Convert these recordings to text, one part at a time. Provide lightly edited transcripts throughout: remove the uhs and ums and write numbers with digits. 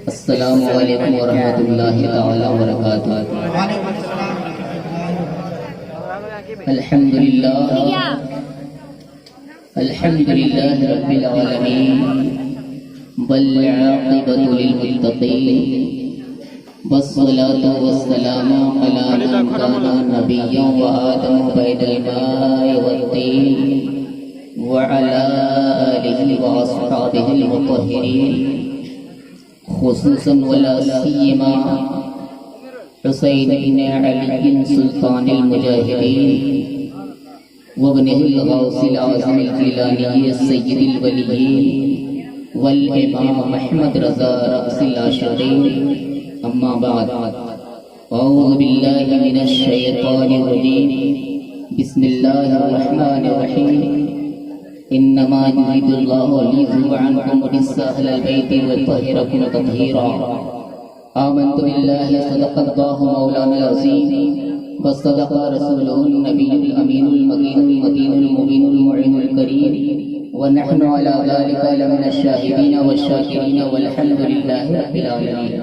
السلام علیکم ورحمۃ اللہ تعالی وبرکاتہ۔ الحمد للہ رب العالمین والعاقبۃ للمتقین والصلاة والسلام علی من کان نبیا وآدم بین الماء والطین وعلی آلہ واصحابہ المطہرین، خصوصاً ولا سیما حسین بن علی سلطان المجاہدین وابنہ الغوث العظم الجیلانی السید الولیین والامام محمد رضا رأس العاشقین، اما بعد، اعوذ باللہ من الشیطان الرجیم، بسم اللہ الرحمن الرحیم، انما يريد الله ليذهب عنكم الرجس اهل البيت ويطهركم تطهيرا، آمنت بالله صدق الله مولانا العظيم وصدق رسوله النبي الامين المكين المتين المبين المعين الكريم، ونحن على ذلك لمن الشاهدين والشاكرين والحمد لله رب العالمين۔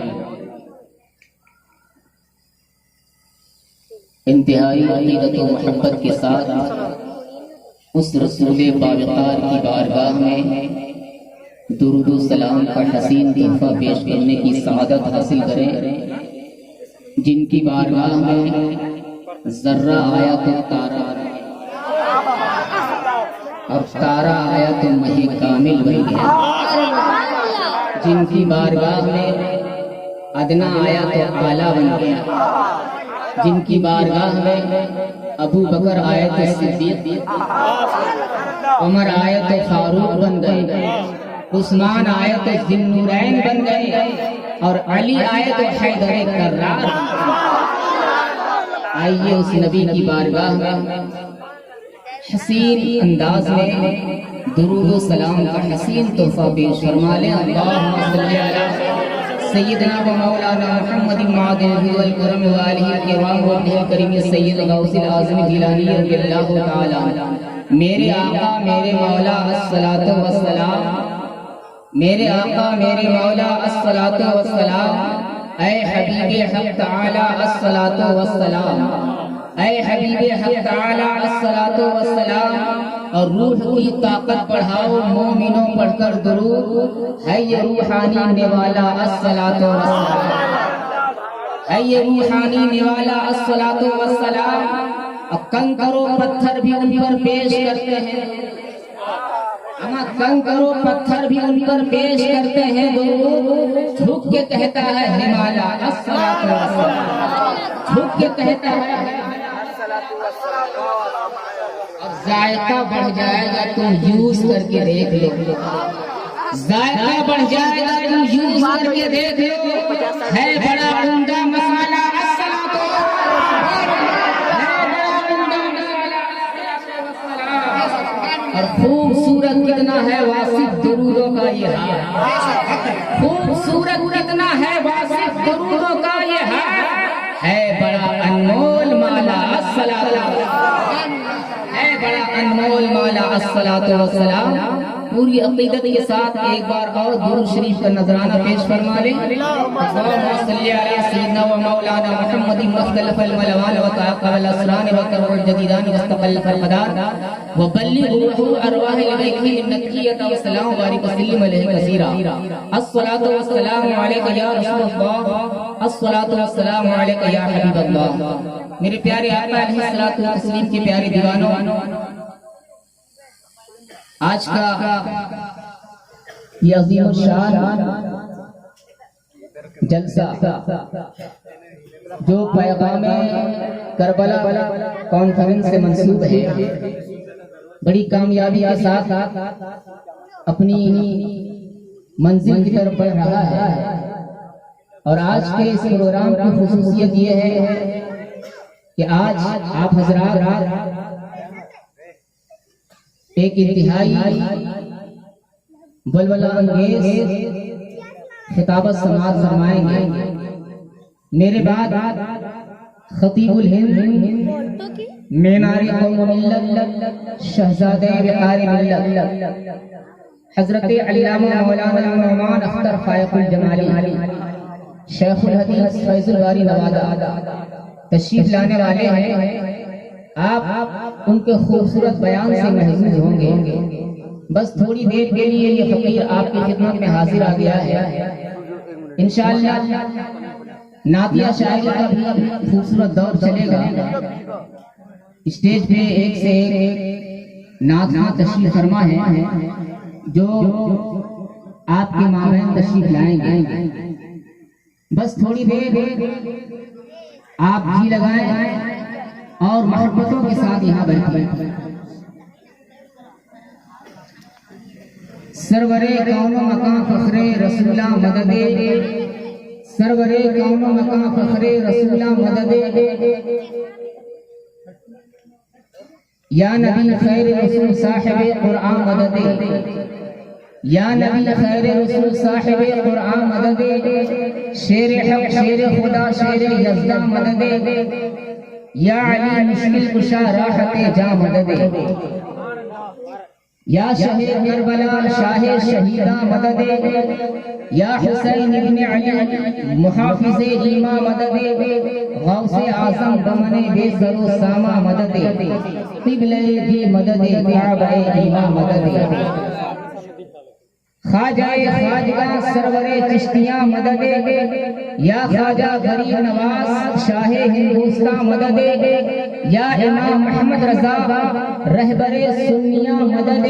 انتہائی عقیدت و محبت کے ساتھ اس رسول باوقار کی بارگاہ میں درود و سلام کا حسین تحفہ پیش کرنے کی سعادت حاصل کریں، جن کی بارگاہ میں ذرہ آیا تو تارا اور تارا آیا تو مہی کامل بن گیا، جن کی بارگاہ میں ادنا آیا تو اعلیٰ بن گیا، جن کی بارگاہ میں ابو بکر آئے تو صدیق، عمر آئے تو فاروق بن گئے، عثمان آئے تو ذی النورین بن گئے، اور علی آئے تو حیدر کرار۔ آئیے اس نبی کی بارگاہ میں حسین انداز میں درود و سلام کا حسین تحفہ پیش فرما لیں۔ اللہم صلی علی سیدنا و مولانا محمد معدن الہدی والکرم وآلہ الکرام وابنہ الکریم السید غوث العظم الجیلانی رضی اللہ تعالی عنہ۔ میرے آقا میرے مولا الصلاۃ والسلام، میرے آقا میرے مولا الصلاۃ والسلام، اے حبیب حق تعالی الصلاۃ والسلام، اے حبیب حق تعالی الصلاۃ والسلام، اور روح کی طاقت بڑھاؤ مومنوں پڑھ کر درود، ہے یہ روحانی نوالا الصلاۃ والسلام، ہے یہ روحانی نوالا الصلاۃ والسلام۔ اور کنکر و پتھر بھی ان پر پیش کرتے ہیں، کنکر و پتھر بھی ان پر پیش کرتے ہیں، درود جھک کے کہتا ہے ہمالا الصلاۃ والسلام، جھک کے کہتا ہے الصلاۃ والسلام۔ اور ذائقہ بڑھ جائے گا تم یوز کر کے دیکھ لو، ذائقہ بڑھ جائے گا تم یوز کر کے دیکھ لو، ہے بڑا عمدہ مسالہ الصلاۃ والسلام۔ اور خوبصورت کتنا ہے واصف درودوں کا یہ حال، خوبصورت کتنا ہے واصف درودوں کا یہ حال، ہے بڑا انمول مالا الصلاۃ والسلام، ہے بڑا انمول مالا الصلاۃ والسلام۔ پوری عقیدت کے ساتھ ایک بار اور درود شریف کا نذرانہ پیش فرما لیں۔ اللہم صلی علی سیدنا و مولانا محمد مختلف الملوان وتعقب الاسران وتروع الجدیدان واستقلف القدار وبلغ روح ارواح الیکہ النقیۃ والسلام وبارک وسلم علیہ کثیرا۔ الصلاۃ والسلام علیک یا رسول اللہ، الصلاۃ والسلام علیک یا حبیب اللہ۔ میرے پیارے آقا علیہ الصلوۃ والتسلیم کے پیارے دیوانوں، آج کا یہ عظیم الشان جلسہ جو پیغام کربلا کانفرنس سے منسوب ہے، بڑی کامیابی کے ساتھ اپنی منزل کی طرف بڑھ رہا ہے، اور آج کے اس پروگرام کی خصوصیت یہ ہے کہ آج آپ حضرات ایک انتہائی ولولہ انگیز خطابت سماعت فرمائیں گے۔ میرے بعد خطیب الہند، مینار قوم ملت، شہزادہ بہار ملت، حضرت علامہ مولانا نعمان اختر فائق الجمالی شیخ الحدیث فیض الباری نوادہ تشریف لانے والے ہیں. آپ ان کے خوبصورت بیان سے محظوظ ہوں گے. بس تھوڑی دیر کے لیے یہ فقیر آپ کی خدمت میں حاضر آ گیا ہے. انشاءاللہ نعتیہ شاعری کا بھی خوبصورت دور چلے گا. اسٹیج پہ ایک سے ایک نعت تشریف فرما ہے جو آپ کے مابین تشریف لائیں گے. بس تھوڑی دیر آپ جی لگائیں اور محبتوں کے ساتھ یہاں بیٹھیں. سرور کون و مکان فخر رسولہ مدد، سرور کون و مکان فخر رسولہ مدد، یا نبی خیر رسول صاحب قرآن مدد، یا نبی خیر رسول صاحب قرآن مدد، شیر حق شیر خدا شیر یزدہ مدد، یا علی مشکل کشا راحت جا مدد، یا شاہ کربلا شاہ شہیدہ مدد، یا حسین ابن علی محافظ ایما مدد، غوث اعظم دمن بے سر و ساما مدد، قبلہ دی مدد کعبہ ایما مدد، خواجہ خواجگاں سرور چشتیاں مدد، یا خواجہ غریب نواز شاہ ہندوستان مدد، یا امام محمد رضا رہبر سنیاں مدد،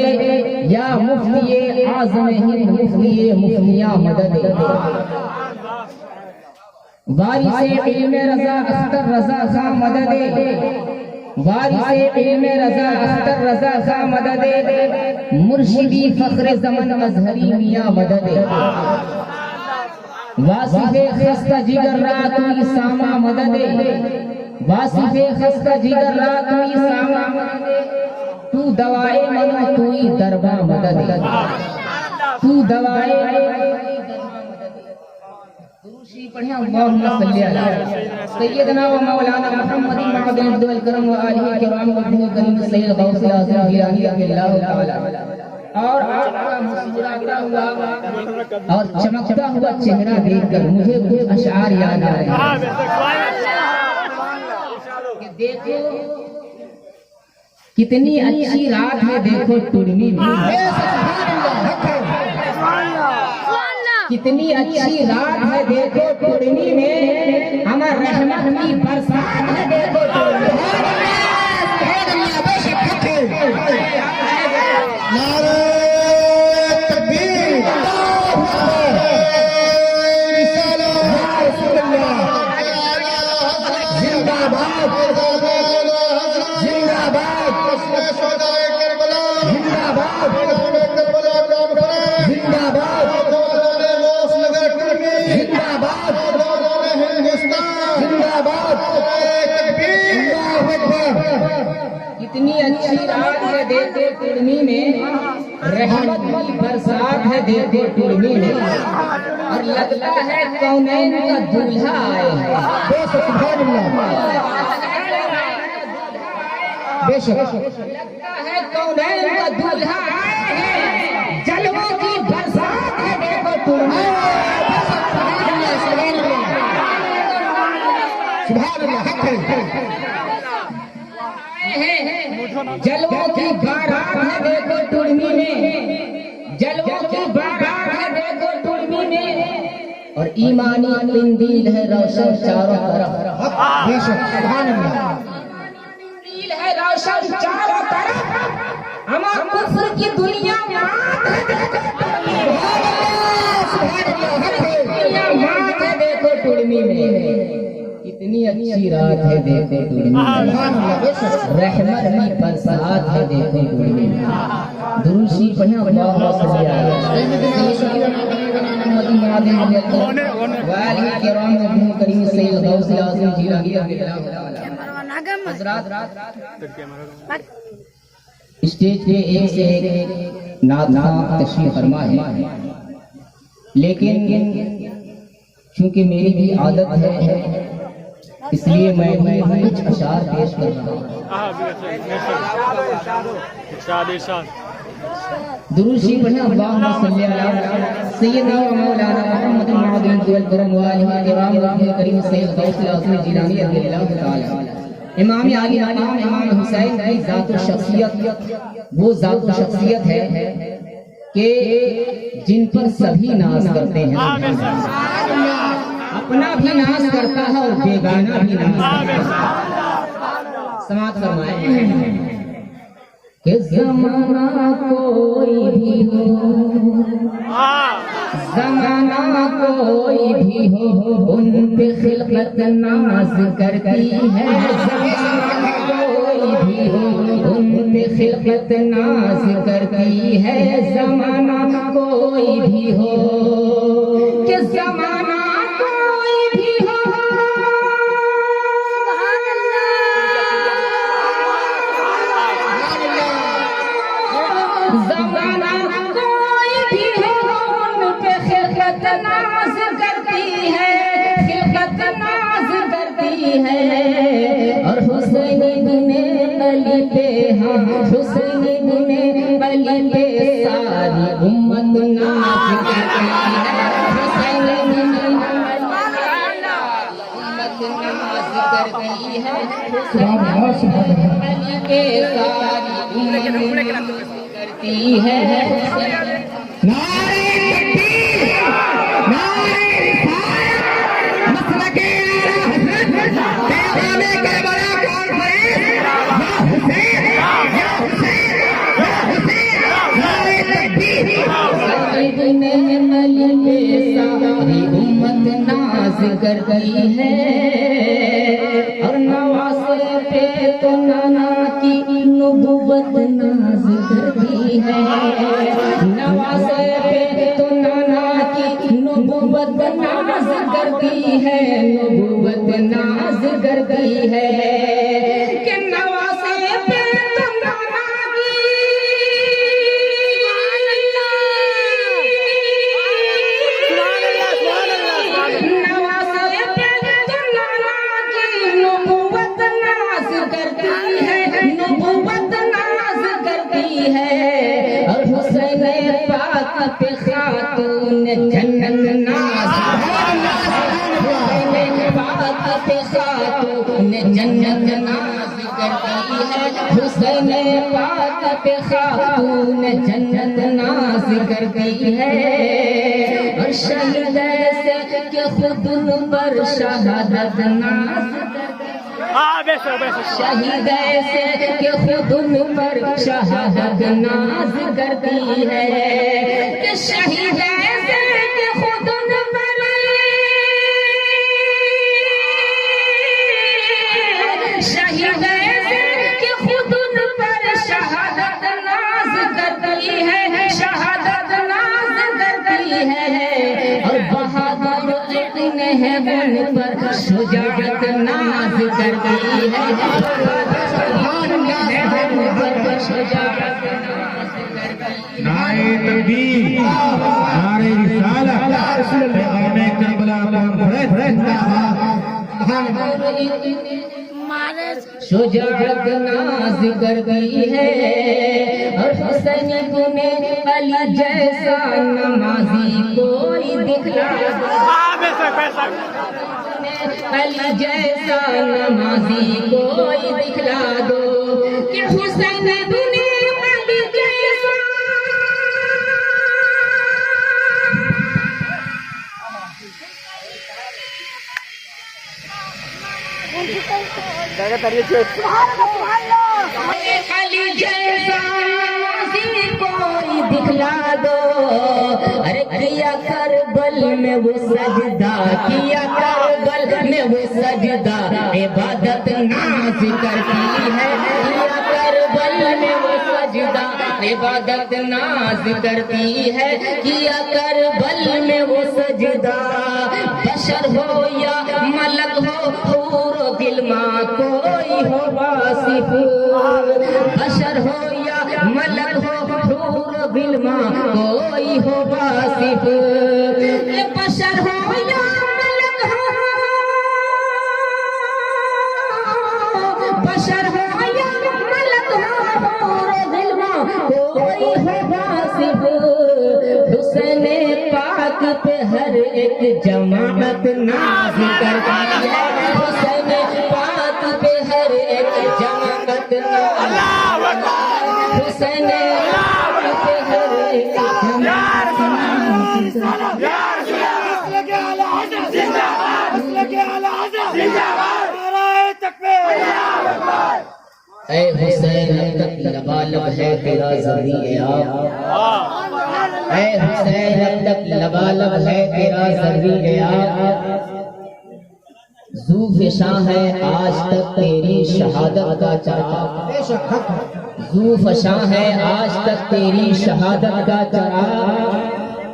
یا مفتی اعظم ہند مفتی مفتیاں مدد، وارث علم رضا اختر رضا خان مدد، وارث علم رضا اختر رضا خان مدد، مرشدی فخر زمن مظہری میاں مدد، واصف خستہ جگر رات ہوئی ساما مدد، واصف خستہ جگر رات ہوئی ساما مدد، تو دوائے منو توئی دربا مدد، تو دوائے پڑھیں اللہم صلی علی سیدنا و مولانا محمد معد عبد الکرم و آلہ کرام و ابن کریم سید غوث اعظم جیلانی رضی اللہ تعالی. اور آپ کا مسکراتا ہوا اور چمکتا ہوا چہرہ دیکھ کر مجھے کچھ اشعار یاد آ رہے ہیں کہ دیکھو کتنی اچھی رات ہے، دیکھو ٹرمی میں کتنی اچھی رات ہے، دیکھو ٹرمی میں ہمیں رحمت کی برسات ہے، دیکھو ٹرمی اتنی اچھی رات ہے، دیکھو ٹرمی میں رحمت کی برسات ہے، دیکھو ٹرمی میں، اور لگتا ہے کونین کا دولہا آئے ہے، سبحان اللہ، بے شک لگتا ہے کونین کا دولہا آئے ہے، جلووں کی برسات ہے، دیکھو ٹرمی سبحان اللہ، جلووں کی بارات ہے، دیکھو ٹرمی میں، جلووں کی بارات ہے، دیکھو ٹرمی میں، اور ایمانی قندیل ہے روشن چاروں طرف، بے شک سبحان اللہ، قندیل ہے روشن چاروں طرف، ہمارا کفر کی دنیا مات ہے، دیکھو ٹرمی میں، دیکھو ٹرمی میں، کتنی اچھی رات ہے، دیکھو ٹرمی میں، رحمت کی برسات ہے، دیکھو ٹرمی میں. درود شریف پڑھیں اللہم صلی علی محمد معد عبد الکرم و آلہ کرام و ابن کریم سید غوث اعظم جیلانی رضی اللہ تعالی. حضرات اسٹیج پہ ایک سے ایک نعت تشریف فرما ہے، لیکن چونکہ میری بھی عادت ہے اس لیے میں کچھ اشعار پیش کر رہا ہوں. درود شریف پڑھیں اللہم صلی علی سیدنا و مولانا محمد المعظم والکرم والہ کرام کریم سید غوث الاعظم جیلانی رضی اللہ تعالی امام علی امام حسین کی ذات و شخصیت وہ ذات و شخصیت ہے کہ جن پر سبھی ناز کرتے ہیں، اپنا بھی ناز کرتا ہے اور بیگانہ بھی ناز کرتا ہے۔ سماعت فرمائیں کہ زمانہ کوئی بھی ہو، زمانہ کوئی بھی ہو، ان پہ خلقت ناز کرتی ہے، زمانہ کوئی بھی ہو ان پہ خلقت ناز کرتی ہے، زمانہ کوئی بھی ہو کہ زمانہ کوئی بھی ہو، زمانہ کوئی بھی ہو ان پہ خلقت ناز کرتی ہے، خلقت ناز کرتی ہے۔ اور حسین ابن علی پہ ہاں حسین ابن علی پہ ساری امت ناز کرتی ہے، حسین ابن امت ناز کرتی ہے، حسین علی پہ ساری امت کرتی ہے۔ نعرہ تکبیر، نعرہ رسالت، مسلک حضرت پیغام کربلا کانفرنس، یا حسین یا حسین یا حسین، نعرہ تکبیر۔ حسین ابن علی پہ ساری امت ناز کرتی ہے، اور نواسے پہ تو نانا کی نبوت ناز کرتی ہے، نواسے پہ تو نانا کی نبوت ناز کرتی ہے، نبوت ناز کرتی ہے کہ نواسے پہ تو نانا کی نواسے پہ تو نانا کی نبوت ناز کرتی ہے، نبوت ناز کرتی ہے، اور حسین پاک پہ خاتون جنت ناز، حسین پاک پہ خاتون جنت ناز کرتی ہے، حسین پاک پہ خاتون جنت ناز کرتی ہے، اور شہید ایسے کہ خود ان پر شہادت ناز کرتی ہے، شہید ایسے کہ خود ان پر شہادت ناز کرتی ہے، کہ شہید ایسے کہ خود ان پر شہید ایسے کہ خود ان پر شہادت ناز کرتی ہے، شہادت ناز کرتی ہے، اور بہادر اتنے ہیں ان پر شجاعت ناز کرتی ہے، نعرہ تکبیر، نعرہ رسالت، پیغام کربلا کانفرنس، شجاعت ناز کرتی ہے، اور حسین ابن علی جیسا نمازی کوئی دکھلا دو، علی جیسا نمازی کوئی دکھلا دو، کہ حسین ابن علی جیسا علی جیسا نمازی کوئی دکھلا دو، ارے کیا کربل میں وہ سجدہ، کیا کربل میں وہ سجدہ، عبادت ناز کرتی ہے، کیا کربل میں وہ سجدہ، عبادت ناز کرتی ہے، کیا کربل میں وہ سجدہ، بشر ہو یا ملک ہو، حور و غلمان کوئی ہو واصف، بشر ہو یا ملک ہو، حور و غلمان کوئی ہو واصف، بشر ہو یا ملک ہو، بشر ہو یا ملک ہو، حور و غلمان کوئی ہو واصف، ہر ایک جماعت ناز کرتی ہے، حسین پاک پہ ہر ایک جماعت ناز، حسین پاک پہ ہر ایک جماعت اے حسین اب تک لبالب ہے تیرا ذریعہ، اے حسین اب تک لبالب ہے تیرا ذریعہ، ذوفشاں ہے آج تک تیری شہادت کا چراغ، ذوفشاں ہے آج تک تیری شہادت کا چراغ،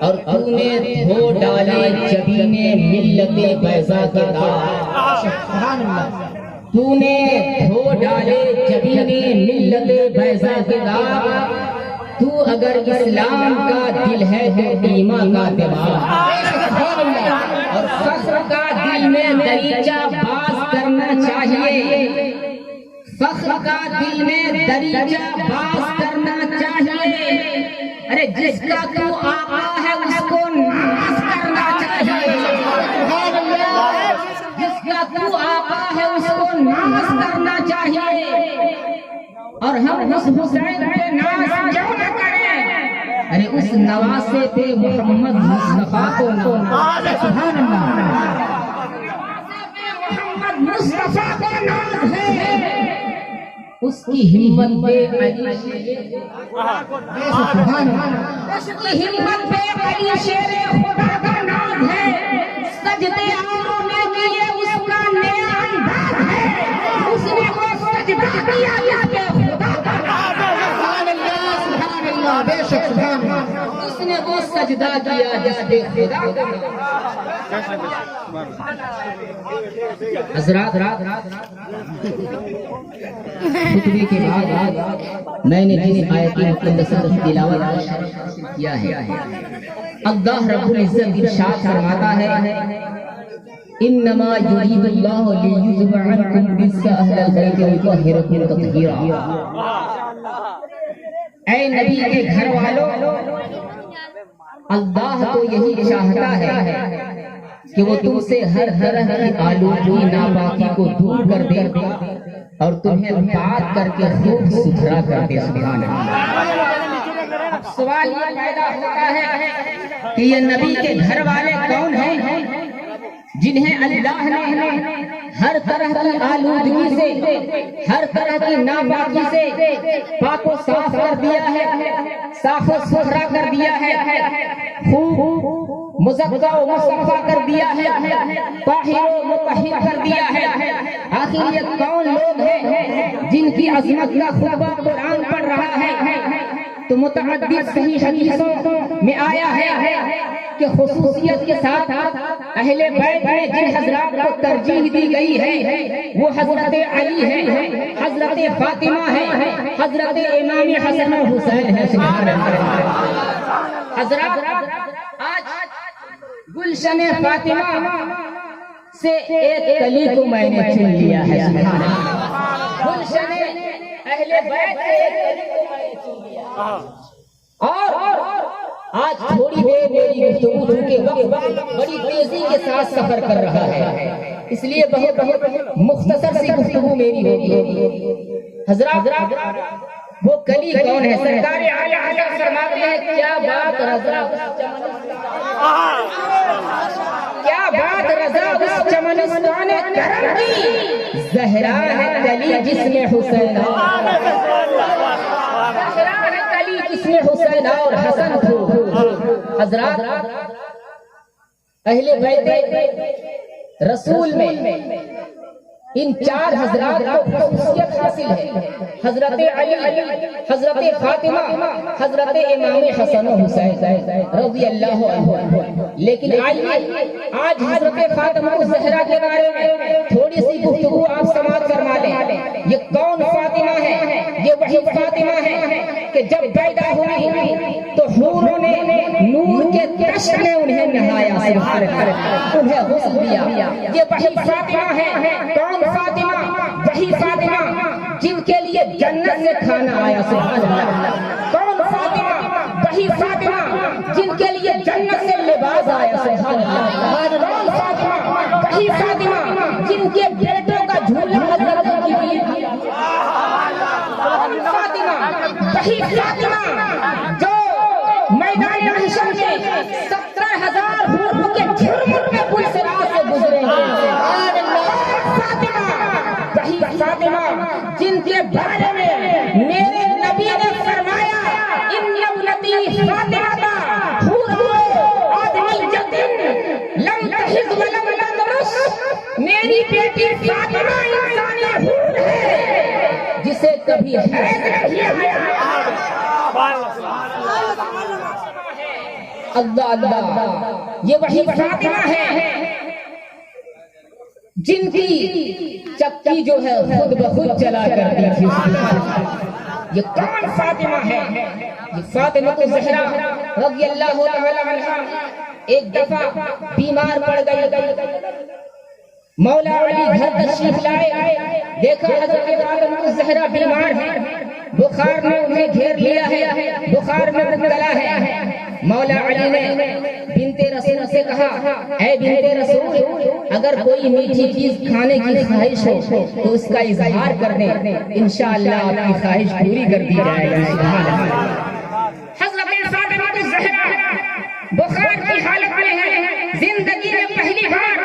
اور تو نے دھو ڈالے جبین ملت بیضا کے داغ، تو نے دھو ڈالے جبین ملت بیضا کے داغ، تو اگر اسلام کا دل ہے تو ایمان کا دماغ، اور فخر کا دل میں دریچہ باز کرنا چاہیے، فخر کا دل میں دریچہ باز کرنا چاہیے، ارے جس کا تو آقا ہے اس کو ناز کرنا چاہیے، جس کا تو آقا ہے اس کو ناز کرنا چاہیے، اور ہم اس حسین پہ ناز کیوں نہ کریں، ارے اس نواسے پہ محمد مصطفیٰ کو ناز، سبحان اللہ، محمد مصطفیٰ کو ناز ہے، اس کی ہمت پہ علی شیر خدا کا ناز ہے، سجدے آنکھوں میں کیے اس کا نیا انداز ہے، اس نے وہ سجدہ کیا جس پہ خدا کا ناز ہے، سبحان اللہ، بے شک سبحان اللہ، اس نے وہ سجدہ کیا جس پہ خدا کا ناز۔ حضرات خطبے کے بعد میں نے جس آیت مقدسہ کی تلاوت کیا ہے، اللہ رب العزت ارشاد فرماتا ہے انما یرید اللہ لیذهب عنکم الرجس اہل البیت ویطہرکم تطہیرا، اے نبی کے گھر والوں، اللہ تو یہی چاہتا ہے کہ وہ تم سے ہر طرح کی آلودگی ناپاکی کو دور کر دے اور تمہیں پاک کر کے خوب ستھرا کر دے، سبحان اللہ۔ سوال یہ پیدا ہوتا ہے کہ یہ نبی کے گھر والے کون ہیں جنہیں اللہ نے ہر طرح کی آلودگی سے، ہر طرح کی ناپاکی سے پاک و صاف کر دیا ہے، صاف و ستھرا کر دیا ہے، خوب مزکا و مصطفیٰ کر دیا ہے، طاہر و مطہر کر دیا ہے۔ آخر یہ کون لوگ ہیں جن کی عظمت کا خطبہ قرآن پڑھ رہا ہے؟ تو متعدد صحیح حدیثوں میں آیا ہے کہ خصوصیت کے ساتھ اہل بیت میں جن حضرات کو ترجیح دی گئی ہے وہ حضرت علی ہے، حضرت فاطمہ ہے، حضرت امام حسن و حسین ہے، سبحان اللہ۔ حضرات آج گلشن فاطمہ سے ایک کلی کو میں نے چن لیا ہے، سبحان اللہ۔ گلشن اہل بیت سے ایک کلی کو میں نے چن لیا، اور آج تھوڑی دیر میری گفتگو چونکہ وقت بڑی تیزی کے ساتھ سفر کر رہا ہے، اس لیے بہت مختصر سی گفتگو میری ہوگی۔ حضرات وہ کلی کون ہے؟ سرکار اعلیٰ حضرت فرماتے ہیں کیا بات رضا، کیا بات رضا اس چمنستان کرم کی، زہرا ہے کلی جس میں حسین، زہرا ہے کلی جس میں حسین اور حسن تھو۔ حضرات اہل بیت رسول میں ان چار حضرات کو خصوصیت حاصل ہے، حضرت علی، حضرت فاطمہ، حضرت امام حسن و حسین رضی اللہ عنہ۔ لیکن آج حضرت فاطمہ الزہرا کے بارے میں تھوڑی سی گفتگو آپ سماعت فرما لیں۔ یہ کون فاطمہ ہے؟ یہ وہی فاطمہ ہے کہ جب پیدا ہوئی تو حوروں نے نور کے تشت میں انہیں نہایا، انہیں غسل دیا۔ یہ وہی فاطمہ ہے، کون فاطمہ؟ وہی فاطمہ جن کے لیے جنت سے کھانا آیا، سبحان اللہ۔ کون فاطمہ؟ وہی فاطمہ جن کے لیے جنت سے لباس آیا سبحان اللہ فاطمہ وہی فاطمہ جن کے بیٹوں کا جھولا حضرت جبریل فاطمہ وہی فاطمہ جو میدان محشر میں 17,000 حور کے جھرمٹ میں پل صراط سے گزرے ہیں فاطمہ وہی فاطمہ جن کے بارے میں میرے نبی نے فرمایا ان ابنتی فاطمہ آدمی جتن لم تحض ولم تدرس میری بیٹی فاطمہ انسانی حور ہے جسے کبھی حیض نہیں آیا اللہ اللہ یہ وہی فاطمہ ہے جن کی چکی جو ہے خود بخود چلا کرتی تھی یہ کون فاطمہ ہے یہ فاطمہ الزہرا رضی اللہ تعالی عنہا ایک دفعہ بیمار پڑ گئی مولا علی گھر تشریف لائے دیکھا حضرت فاطمہ الزہرا بیمار ہے بخار نے انہیں گھیر لیا ہے بخار میں مبتلا ہے مولا علی نے بنت رسول سے کہا اے بنت رسول اگر کوئی میٹھی چیز کھانے کی خواہش ہو تو اس کا اظہار کر دیں انشاءاللہ آپ کی خواہش پوری کر دی جائے گی سبحان اللہ حضرت فاطمہ الزہرا بخار کی حالت میں ہے زندگی میں پہلی بار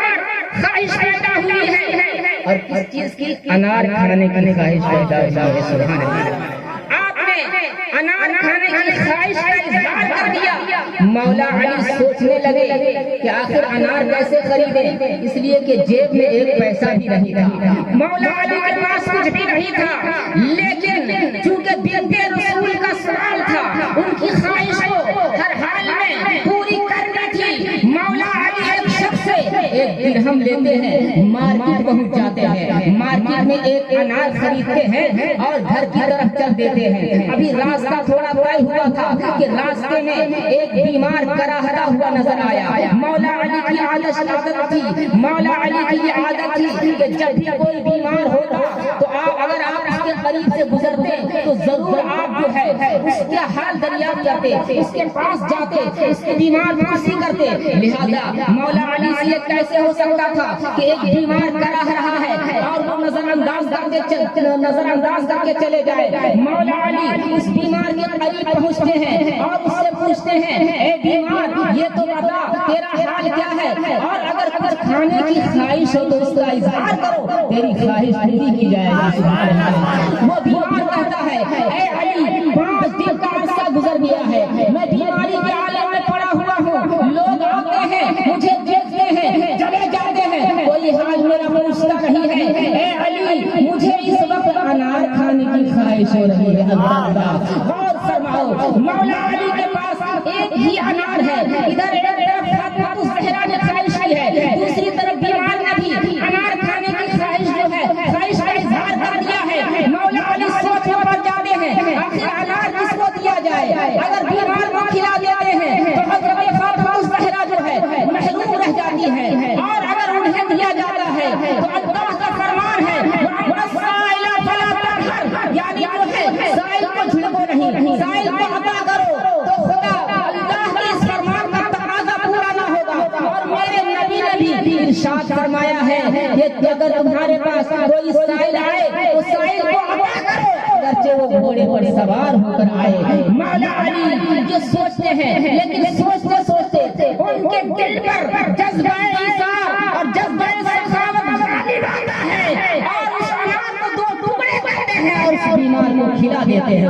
خواہش پیدا ہوئی ہے اور کس چیز کی انار کھانے کی خواہش پیدا ہوئی ہے سبحان اللہ آپ نے انار کھانے کی خواہش کا اظہار کر دیا مولا علی سوچنے لگے کہ آخر انار کیسے خریدیں اس لیے کہ جیب میں ایک پیسہ بھی نہیں تھا مولا علی کے پاس کچھ بھی نہیں تھا لیکن چونکہ بنت رسول کا سوال تھا ان کی خواہش کو ہر حال میں پوری کرنی تھی مولا علی ایک شخص سے ایک درہم لیتے ہیں مارکیٹ پہنچ جاتے ہیں مارکیٹ میں ایک انار خریدتے ہیں اور گھر کی طرف چل دیتے ہیں ابھی راستہ تھوڑا طے ہوا تھا کہ راستے میں ایک بیمار کراہتا ہوا نظر آیا مولا علی کی عادت تھی مولا علی کی عادت تھی کہ جب بھی کوئی بیمار ہوتا تو اگر آپ اس کے قریب سے گزرتے تو ضرور آپ جو ہے اس کا حال دریافت کرتے اس کے پاس جاتے اس کے بیمار پرسی کرتے لہذا مولا علی سے یہ کیسے ہو سکتا تھا کہ ایک بیمار کراہ رہا ہے اور وہ نظر انداز کر کے چلے جائے مولا علی اس بیمار کے قریب پہنچتے ہیں اور اس سے پوچھتے ہیں اے بیمار یہ تو بتا تیرا حال کیا ہے اور اگر کھانے کی خواہش ہو تو اس کا اظہار کرو تیری خواہش پوری کی جائے گی سبحان اللہ وہ بیمار کہتا ہے اے علی 5 دن کا عرصہ گزر گیا ہے میں بیماری کے عالم میں پڑا ہوا ہوں لوگ آتے ہیں مجھے دیکھتے ہیں چلے جاتے ہیں کوئی حال میرا پوچھتا نہیں ہے اے علی مجھے اس وقت انار کھانے کی خواہش ہو رہی ہے اللہ غور فرماؤ مولا علی کے پاس ایک ہی انار ہے ادھر ایک طرف فاطمہ الزہرا نے خواہش کی ہے دوسری طرف بیمار نے بھی انار کھانے کی خواہش جو ہے خواہش کا اظہار کر دیا ہے مولا علی سوچ میں پڑ جاتے ہیں آخر انار کس کو دیا جائے اگر بیمار کو کھلا دیتے ہیں تو حضرت فاطمہ الزہرا جو ہے محروم رہ جاتی ہے اور اگر انہیں دیا جاتا ہے تو اللہ کا فرمان ہے وَالسَّائِلَ فَلَا تَنْهَرْ یعنی جو ہے سائل کو جھڑکو نہیں سائل کو عطا کرو تو خدا اللہ کے اس فرمان کا تقاضا پورا نہ ہوگا اور میرے نبی نے بھی ارشاد فرمایا ہے کہ اگر تمہارے پاس کوئی سائل آئے تو سائل کو عطا کرو اگرچہ وہ گھوڑے پر سوار ہو کر آئے مولا علی یہ سوچتے ہیں لیکن سوچتے سوچتے ان کے دل پر جذبہ ایثار اور جذبہ سخاوت غالب آتا ہے اور اس انار کو 2 ٹکڑے کرتے ہیں اور اس بیمار کو کھلا دیتے ہیں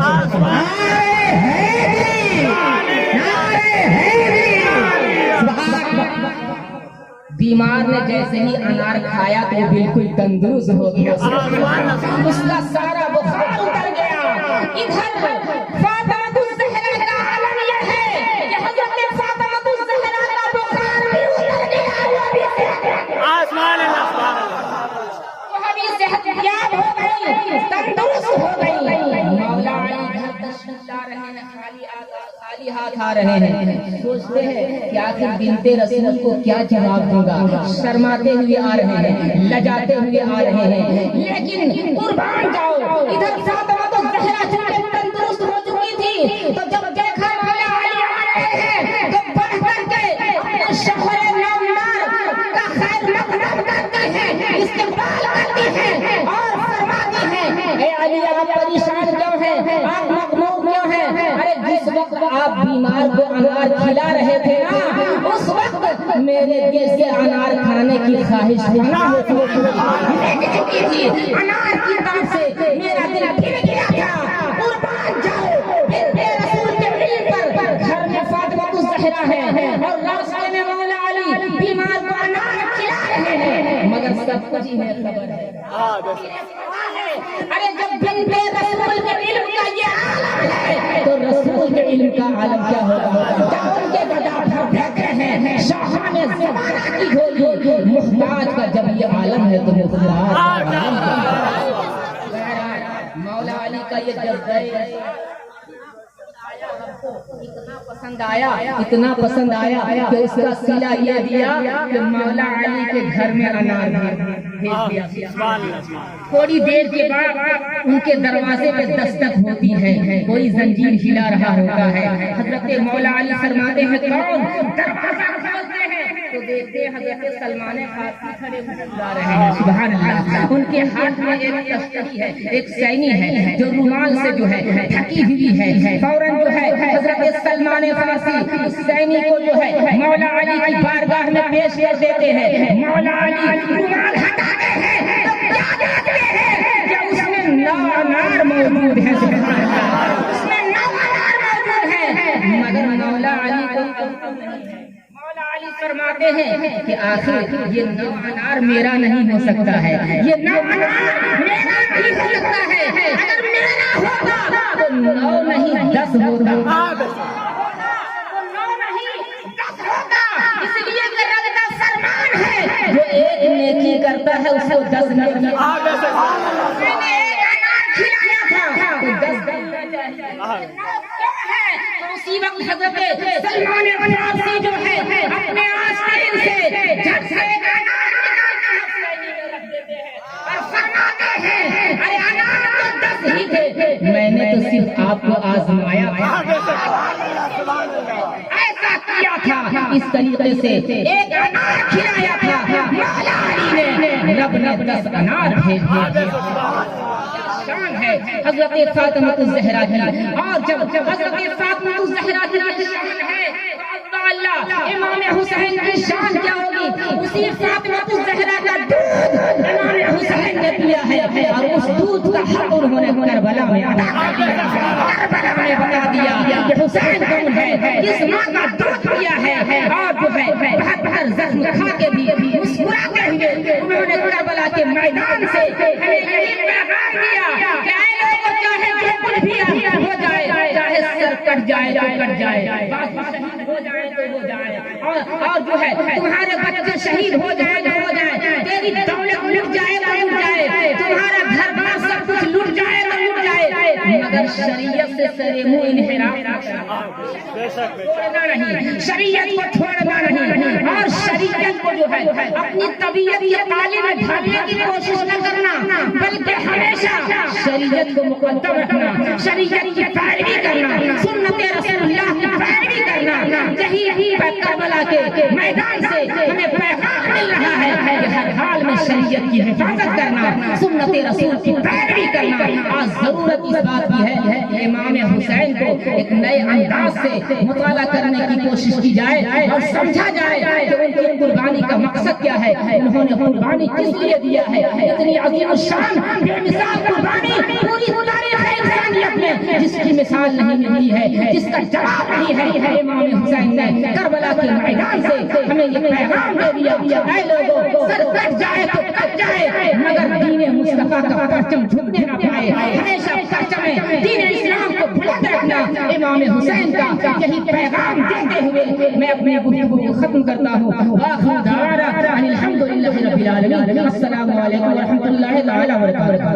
بیمار نے جیسے ہی انار کھایا تو بالکل تندرست ہو گیا اس کا سارا بخار اتر گیا ادھر فاطمہ الزہرا کا عالم یہ ہے کہ حضرت فاطمہ الزہرا کا بخار بھی اتر گیا آسمان وہ بھی صحت یاب ہو گئی تندرست ہو گئی مولا علی تشریف لا رہے ہیں خالی ہاتھ آ رہے ہیں سوچتے ہیں کہ آخر بنت رسول کو کیا جواب دوں گا شرماتے ہوئے آ رہے ہیں لجاتے ہوئے آ رہے ہیں لیکن قربان جاؤ ادھر فاطمہ الزہرا تندرست ہو چکی تھی تو جب دیکھا مولا علی آ رہے ہیں کھلا رہے تھے نا اس وقت میرے دل سے انار کھانے کی خواہش مٹ چکی تھی، انار کی طرف سے میرا دل پھر گیا تھا۔ قربان جاؤ بنت رسول کے علم پر گھر میں فاطمہ الزہرا ہے اور راستے میں مولا علی بیمار کو انار کھلا رہے ہیں، مگر سب کچھ انہیں خبر ہے۔ ارے جب بنت رسول کے علم کا یہ عالم ہے تو رسول کے علم کا عالم کیا ہوگا؟ جب ان کے بڑا بھر پھینکے ہیں شاہان زمانہ کی گھولی، محتاج کا جب یہ عالم ہے تو محتاج کا عالم کیا ہے؟ مولا علی کا یہ جذبہ اتنا پسند آیا کہ اس کا صلہ یہ دیا کہ مولا علی کے گھر میں انار بھیج دیا۔ تھوڑی دیر کے بعد ان کے دروازے پہ دستک ہوتی ہے، کوئی زنجیر ہلا رہا ہوتا ہے۔ حضرت مولا علی فرماتے ہیں کون؟ دروازہ کھولتے ہیں تو دیکھتے ہیں حضرت سلمان فارسی کھڑے جا رہے ہیں۔ سبحان اللہ۔ ان کے ہاتھ میں ایک تشتری ہے، ایک سینی ہے جو رومال سے جو ہے ڈھکی ہوئی ہے۔ فوراً جو ہے حضرت سلمان فارسی اس سینی کو جو ہے مولا علی کی بارگاہ میں پیش کر دیتے ہیں۔ مولا علی رومال ہٹاتے ہیں تو کیا دیکھتے ہیں کہ اس میں 9 انار موجود ہے۔ سبحان اللہ۔ اس میں 9 انار موجود ہے، مگر مولا علی کو مولا علی فرماتے ہیں کہ آخر یہ 9 انار میرا نہیں ہو سکتا ہے، یہ 9 انار میرا نہیں ہو سکتا ہے، اگر میرا ہوتا تو 9 نہیں 10 ہوتا، 9 نہیں 10 ہوتا، اس لیے کہ رب کا فرمان ہے جو ایک نیکی کرتا ہے اس کو 10 نیکی۔ میں نے ایک انار کھلایا تھا تو 10 دینا چاہیے۔ اسی وقت حضرت سلمان فارسی جو ہے اپنے آستین سے جھٹ سے ایک انار نکال کر حسینی میں رکھ دیتے ہیں اور فرماتے ہیں ارے انار تو 10 ہی تھے، میں نے تو صرف آپ کو آزمایا تھا، ایسا کیا تھا، اس طریقے سے ایک انار کھلایا تھا مولا علی نے، رب نے 10 انار بھیج دیا۔ شان ہے حضرت فاطمہ الزہرا کی، اور جب حضرت فاطمہ الزہرا کی شان ہے اللہ امام حسین کی شان کیا ہوگی؟ اسی فاطمہ الزہرا کا دودھ امام حسین نے پیا ہے اور اس دودھ کا حق انہوں نے کربلا میں ادا کیا۔ کربلا میں بتا دیا کہ حسین کون ہے، کس ماں کا دودھ پیا ہے، اور جو ہے بہت زخم کھا کے بھی مسکرا کے ہوئے انہوں نے کربلا کے میدان سے ہمیں یہی پیغام دیا کہ اے لوگوں چاہے جو کچھ بھی ہو جائے، چاہے سر کٹ جائے تو کٹ جائے، شہید ہو جائے تو ہو جائے، اور جو ہے تمہارے بچے شہید ہو جائے تو ہو جائے، تیری دولت لٹ جائے تو لٹ جائے، تمہارا گھر بار سب کچھ لٹ جائے تو لٹ جائے، مگر شریعت سے سرے منہ انحراف چھوڑنا نہیں، شریعت کو چھوڑنا نہیں، اور شریعت کو جو ہے اپنی طبیعت کے تالے میں ڈھالنے کی کوشش نہ کرنا، بلکہ ہمیشہ شریعت کو مقدم رکھنا، شریعت کی پیروی کرنا، سنت رسول اللہ کی پیروی کرنا۔ یہی کربلا کے میدان سے ہمیں پیغام مل رہا ہے کہ ہر حال میں شریعت کی حفاظت کرنا، سنت رسول کی پیروی کرنا۔ آج ضرورت اس بات کی ہے کہ امام حسین کو ایک نئے انداز سے مطالعہ کرنے کی کوشش کی جائے اور سمجھا جائے کہ ان کی قربانی کا مقصد کیا ہے، انہوں نے قربانی کس لیے دیا ہے۔ اتنی عظیم الشان بے مثال قربانی پوری تاریخ انسانیت میں جس کی مثال نہیں ملی ہے، جس کا جواب نہیں ہے، امام حسین نے کربلا کے میدان سے ہمیں یہ پیغام دے دیا اے لوگوں سر کٹ جائے تو کٹ جائے، مگر دین مصطفیٰ کا پرچم جھکنے نہ پائے، ہمیشہ پرچم دین اسلام کو بلند رکھنا امام حسین کا یہی پیغام دیتے ہوئے میں اپنے گفتگو کو ختم کرتا ہوں۔ آخر دعوانا الحمدللہ رب العالمین۔ السلام علیکم ورحمۃ اللہ تعالی وبرکاتہ۔